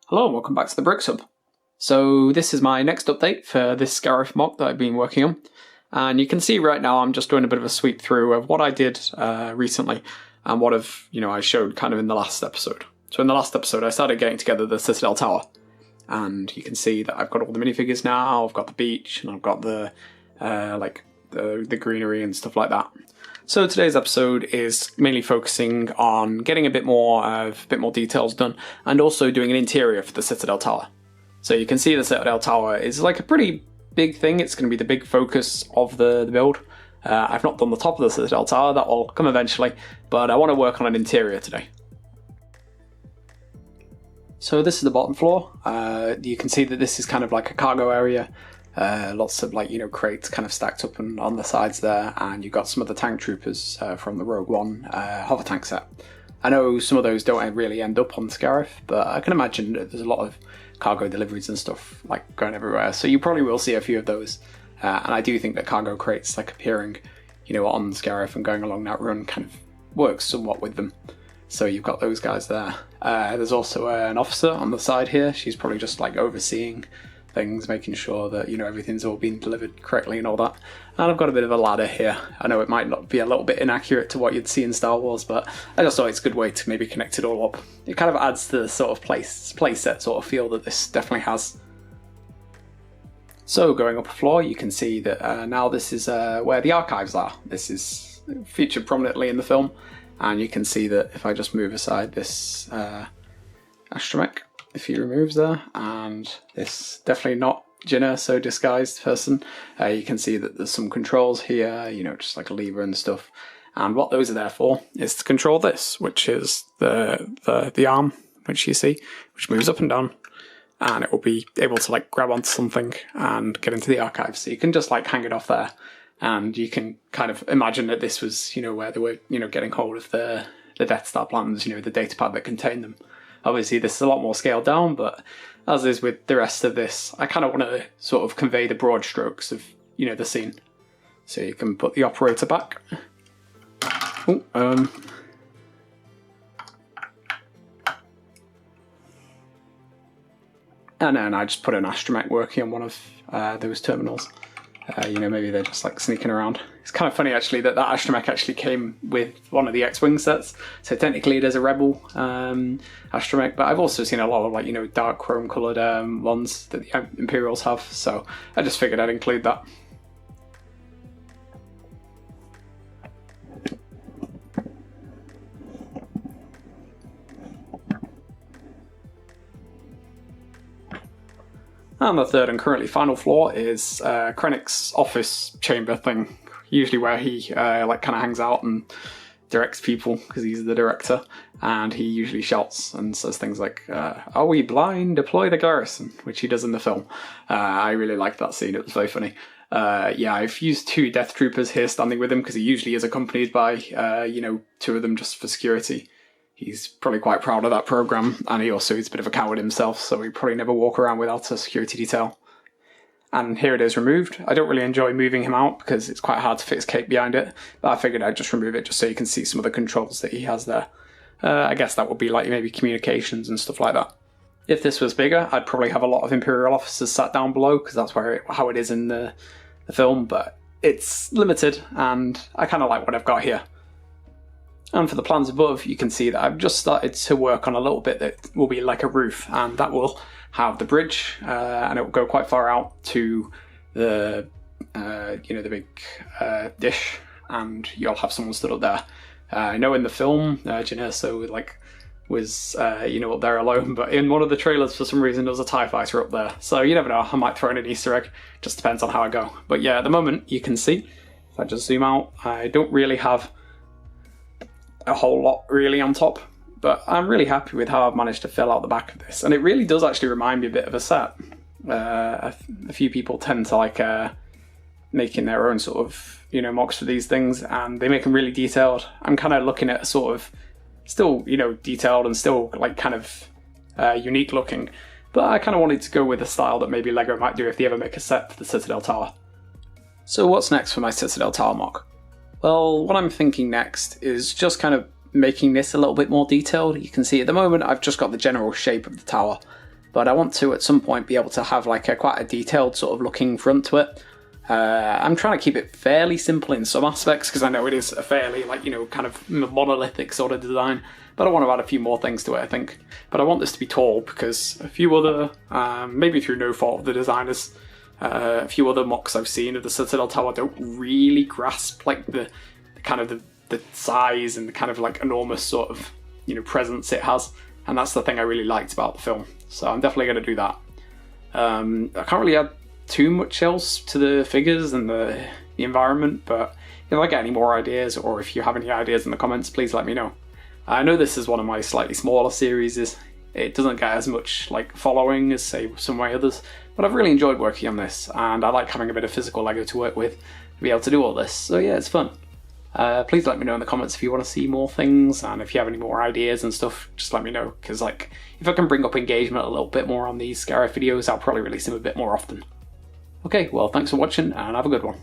Hello and welcome back to the Bricks Hub. So this is my next update for this Scarif mock that I've been working on. And you can see right now I'm just doing a bit of a sweep through of what I did recently and what I showed kind of in the last episode. So in the last episode I started getting together the Citadel Tower. And you can see that I've got all the minifigures now, I've got the beach, and I've got the greenery and stuff like that. So today's episode is mainly focusing on getting a bit more details done, and also doing an interior for the Citadel Tower. So you can see the Citadel Tower is like a pretty big thing. It's going to be the big focus of the build. I've not done the top of the Citadel Tower, that will come eventually, but I want to work on an interior today. So this is the bottom floor. You can see that this is kind of like a cargo area. Lots of crates kind of stacked up on the sides there, and you've got some of the tank troopers from the Rogue One hover tank set. I know some of those don't really end up on Scarif, but I can imagine that there's a lot of cargo deliveries and stuff like going everywhere, so you probably will see a few of those. And I do think that cargo crates appearing on Scarif and going along that run kind of works somewhat with them. So you've got those guys there. There's also an officer on the side here. She's probably just overseeing things, making sure that everything's all being delivered correctly and all that. And I've got a bit of a ladder here. I know it might not be a little bit inaccurate to what you'd see in Star Wars, but I just thought it's a good way to maybe connect it all up. It kind of adds to the sort of playset sort of feel that this definitely has. So going up a floor, you can see that now this is where the archives are. This is featured prominently in the film, and you can see that if I just move aside this astromech, if he removes there, and this definitely not Jinnah, so disguised person, you can see that there's some controls here, just like a lever and stuff. And what those are there for is to control this, which is the arm, which you see, which moves up and down, and it will be able to grab onto something and get into the archives. So you can just hang it off there, and you can kind of imagine that this was, where they were, getting hold of the Death Star plans, the data pad that contained them. Obviously this is a lot more scaled down, but as is with the rest of this, I kind of want to sort of convey the broad strokes of, the scene. So you can put the operator back. And then I just put an astromech working on one of those terminals. Maybe they're just sneaking around. It's kind of funny actually that astromech actually came with one of the X-Wing sets. So technically it is a Rebel astromech, but I've also seen a lot of dark chrome coloured ones that the Imperials have. So I just figured I'd include that. And the third and currently final floor is Krennic's office chamber thing, usually where he kind of hangs out and directs people, because he's the director, and he usually shouts and says things like, "Are we blind? Deploy the garrison," which he does in the film. I really liked that scene, it was very funny. I've used 2 Death Troopers here standing with him, because he usually is accompanied by, 2 of them just for security. He's probably quite proud of that program, and he also is a bit of a coward himself, so he'd probably never walk around without a security detail. And here it is removed. I don't really enjoy moving him out because it's quite hard to fit his cape behind it, but I figured I'd just remove it just so you can see some of the controls that he has there. I guess that would be maybe communications and stuff like that. If this was bigger, I'd probably have a lot of Imperial officers sat down below, because that's how it is in the film, but it's limited, and I kind of like what I've got here. And for the plans above, you can see that I've just started to work on a little bit that will be like a roof, and that will have the bridge, and it will go quite far out to the the big dish, and you'll have someone stood up there. I know in the film, Jinnah was up there alone, but in one of the trailers for some reason there was a TIE fighter up there. So you never know, I might throw in an Easter egg, just depends on how I go. But yeah, at the moment you can see, if I just zoom out, I don't really have a whole lot really on top, but I'm really happy with how I've managed to fill out the back of this, and it really does actually remind me a bit of a set. A few people tend to making their own sort of mocks for these things, and they make them really detailed. I'm kind of looking at sort of still detailed and still unique looking, but I kind of wanted to go with a style that maybe LEGO might do if they ever make a set for the Citadel Tower. So what's next for my Citadel Tower mock? Well, what I'm thinking next is just kind of making this a little bit more detailed. You can see at the moment I've just got the general shape of the tower, but I want to at some point be able to have like quite a detailed sort of looking front to it. I'm trying to keep it fairly simple in some aspects because I know it is a fairly kind of monolithic sort of design, but I want to add a few more things to it, I think. But I want this to be tall because a few other, maybe through no fault of the designers, a few other MOCs I've seen of the Citadel Tower don't really grasp like the kind of the size and the kind of like enormous sort of presence it has, and that's the thing I really liked about the film. So I'm definitely going to do that. I can't really add too much else to the figures and the environment, but if I get any more ideas, or if you have any ideas in the comments, please let me know. I know this is one of my slightly smaller series. It doesn't get as much like following as say some of my others, but I've really enjoyed working on this, and I like having a bit of physical Lego to work with to be able to do all this. So yeah, it's fun. Please let me know in the comments if you want to see more things, and if you have any more ideas and stuff, just let me know, because like if I can bring up engagement a little bit more on these Scarif videos, I'll probably release them a bit more often. Okay, well, thanks for watching, and have a good one.